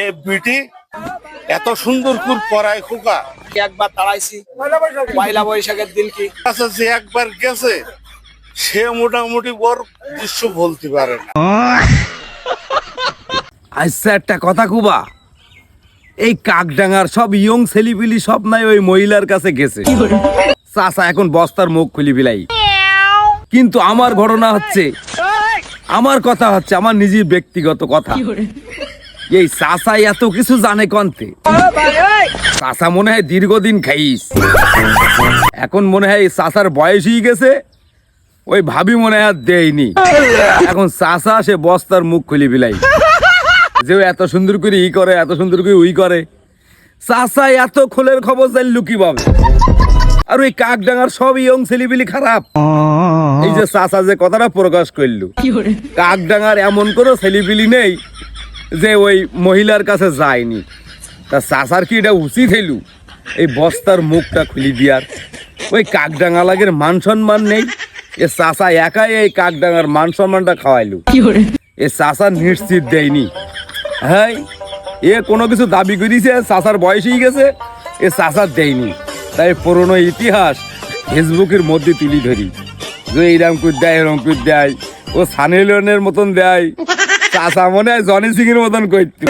এ বিটি এত সুন্দর করে পড়ায় খোকা। একবার তাড়াইছি পয়লা বৈশাখের দিন কি আচ্ছা, যে একবার গেছে সে মোটামুটি বড় দৃশ্য বলতে পারে না। আচ্ছা একটা কথা কুবা, এই কাকডাঙ্গার সব ইয়ং ছেলিপিলি সব নাই ওই মহিলার কাছে গেছে। চাচা এখন বস্তার মুখ খুলি বিলাই, কিন্তু আমার ঘটনা হচ্ছে, আমার কথা হচ্ছে আমার নিজের ব্যক্তিগত কথা। এই চাচা এত কিছু জানে কন্তে, চাচা মনে হয় দীর্ঘদিন খাইস, এখন মনে হয় চাচার বয়স হয়ে গেছে, ওই ভাবি মনে হয় আর দেয়নি। এখন চাচা সে বস্তার মুখ খুলি বিলাই, যে এত সুন্দর করে ই করে, এত সুন্দর করে উই করে। চাচা এত খোলের খবর জানলু কিভাবে? আর ওই কাকডাঙ্গার সব ইয়ং ছেলেপিলি খারাপ। এই যে চাচা যে কথাটা প্রকাশ করলু, কাকডাঙ্গার এমন কোনো ছেলেপিলি নেই যে ওই মহিলার কাছে যায়নি। তা চাচার কি এটা উচিত হইলু এই বস্তার মুখটা খুলি দিয়ার? ওই কাকডাঙ্গা লাগের মান সম্মান নেই, এ চাচা একাই এই কাকডাঙ্গার মান সম্মানটা খাওয়াইলু। এ চাচা নিশ্চিত দেয়নি। হ্যাঁ, এ কোনো কিছু দাবি করেছে, চাচার বয়স হয়ে গেছে, এ চাচার দেয়নি। তাই পুরনো ইতিহাস ফেসবুকের মধ্যে তুলি ধরি, যে এইরকম করে দেয়, এরকম করে দেয়, ও সানি লিওনের মতন দেয়। চাচা মনে হয় জনি সিং এর মতন করতো।